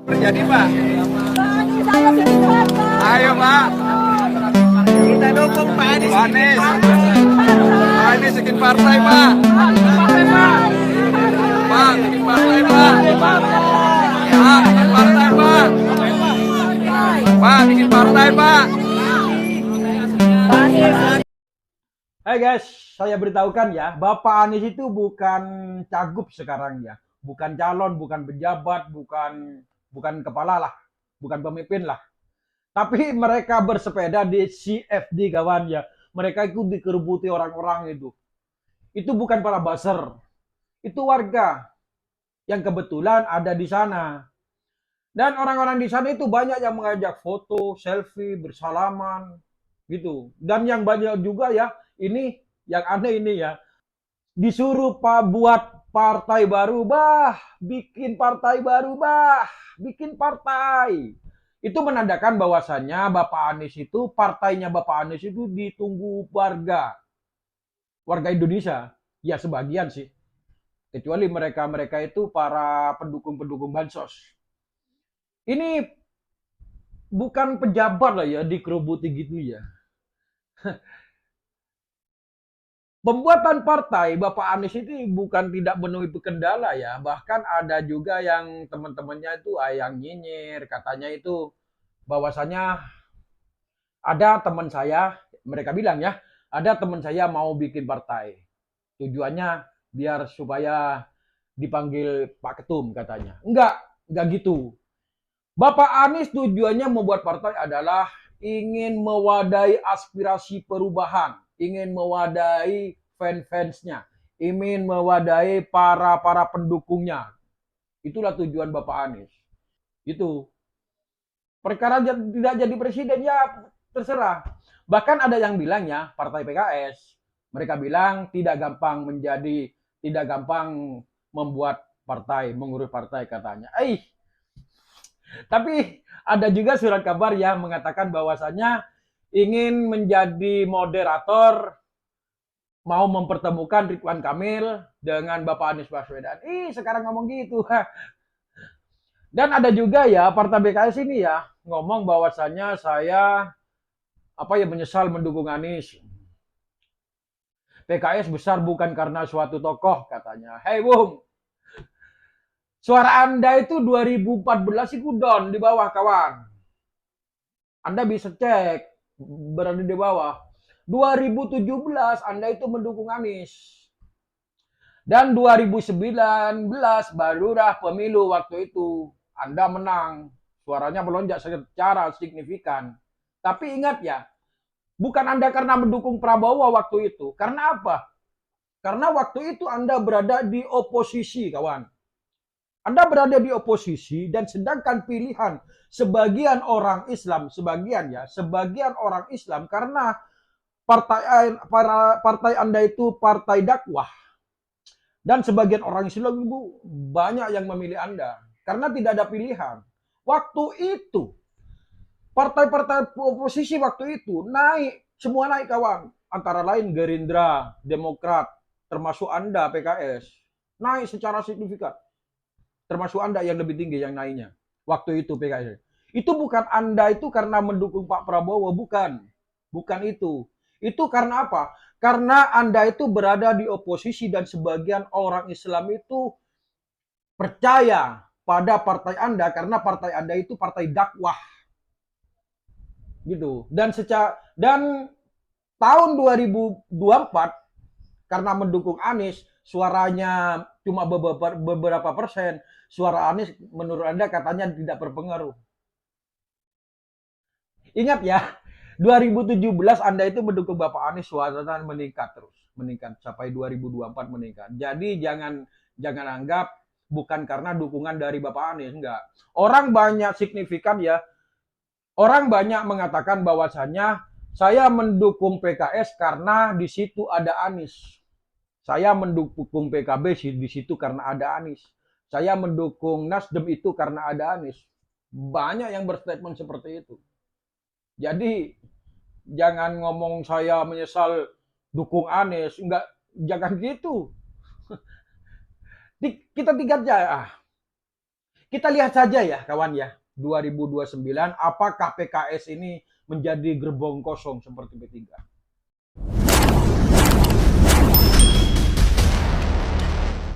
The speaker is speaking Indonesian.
Terjadi Pak. Bani saya bikin partai. Ayo Pak. Kita dukung Pak Anies. Pak Anies. Partai. Pak Anies bikin partai Pak. Partai, Pak. Pak bikin partai Pak. Pak bikin partai Pak. Pak bikin partai Pak. Hai guys, saya beritahukan ya, Bapak Anies itu bukan cagup sekarang ya, bukan calon, bukan pejabat, bukan kepala lah, bukan pemimpin lah. Tapi mereka bersepeda di CFD kawan ya, mereka itu dikerubuti orang-orang itu. Itu bukan para buzzer, itu warga yang kebetulan ada di sana. Dan orang-orang di sana itu banyak yang mengajak foto, selfie, bersalaman, gitu. Dan yang banyak juga ya, ini yang aneh ini ya, disuruh Pak buat partai baru, bikin partai baru, bikin partai. Itu menandakan bahwasannya Bapak Anies itu, partainya Bapak Anies itu ditunggu warga Indonesia. Ya sebagian sih, kecuali mereka-mereka itu para pendukung-pendukung bansos. Ini bukan pejabat lah ya dikerubuti gitu ya. Pembuatan partai Bapak Anies itu bukan tidak memenuhi kendala ya, bahkan ada juga yang teman-temannya itu yang nyinyir, katanya itu bahwasanya ada teman saya, mereka bilang ya, ada teman saya mau bikin partai. Tujuannya biar supaya dipanggil Pak Ketum katanya. Enggak gitu. Bapak Anies tujuannya membuat partai adalah ingin mewadahi aspirasi perubahan, ingin mewadahi fans-fansnya, ingin mewadahi para pendukungnya. Itulah tujuan Bapak Anies. Itu. Perkara tidak jadi presiden ya terserah. Bahkan ada yang bilang ya, partai PKS, mereka bilang tidak gampang membuat partai, mengurus partai katanya. Tapi ada juga surat kabar yang mengatakan bahwasannya ingin menjadi moderator, mau mempertemukan Ridwan Kamil dengan Bapak Anies Baswedan. Sekarang ngomong gitu. Dan ada juga ya partai BKS ini ya ngomong bahwasannya saya menyesal mendukung Anies. PKS besar bukan karena suatu tokoh katanya. Hei Bung, suara Anda itu 2014 itu down di bawah kawan. Anda bisa cek berada di bawah. 2017 Anda itu mendukung Anies. Dan 2019 barulah pemilu waktu itu Anda menang. Suaranya melonjak secara signifikan. Tapi ingat ya, bukan Anda karena mendukung Prabowo waktu itu. Karena apa? Karena waktu itu Anda berada di oposisi, kawan. Anda berada di oposisi dan sedangkan pilihan sebagian orang Islam, sebagian orang Islam karena partai Anda itu partai dakwah. Dan sebagian orang Islam Ibu banyak yang memilih Anda karena tidak ada pilihan. Waktu itu partai-partai oposisi waktu itu semua naik kawan. Antara lain Gerindra, Demokrat, termasuk Anda PKS. Naik secara signifikan. Termasuk Anda yang lebih tinggi yang naiknya. Waktu itu PKS. Itu bukan Anda itu karena mendukung Pak Prabowo, bukan. Bukan itu. Itu karena apa? Karena Anda itu berada di oposisi dan sebagian orang Islam itu percaya pada partai Anda karena partai Anda itu partai dakwah. Gitu. Dan tahun 2024 karena mendukung Anies, suaranya cuma beberapa persen. Suara Anies menurut Anda katanya tidak berpengaruh. Ingat ya, 2017 Anda itu mendukung Bapak Anies, suaranya meningkat terus, meningkat sampai 2024 meningkat. Jadi jangan anggap bukan karena dukungan dari Bapak Anies, enggak. Orang banyak signifikan ya. Orang banyak mengatakan bahwasannya saya mendukung PKS karena di situ ada Anies. Saya mendukung PKB di situ karena ada Anies. Saya mendukung Nasdem itu karena ada Anies. Banyak yang berstatement seperti itu. Jadi jangan ngomong saya menyesal dukung Anies, enggak, jangan gitu. Kita tingkat ya. Kita lihat saja ya kawan ya, 2029 apakah PKS ini menjadi gerbong kosong seperti P3.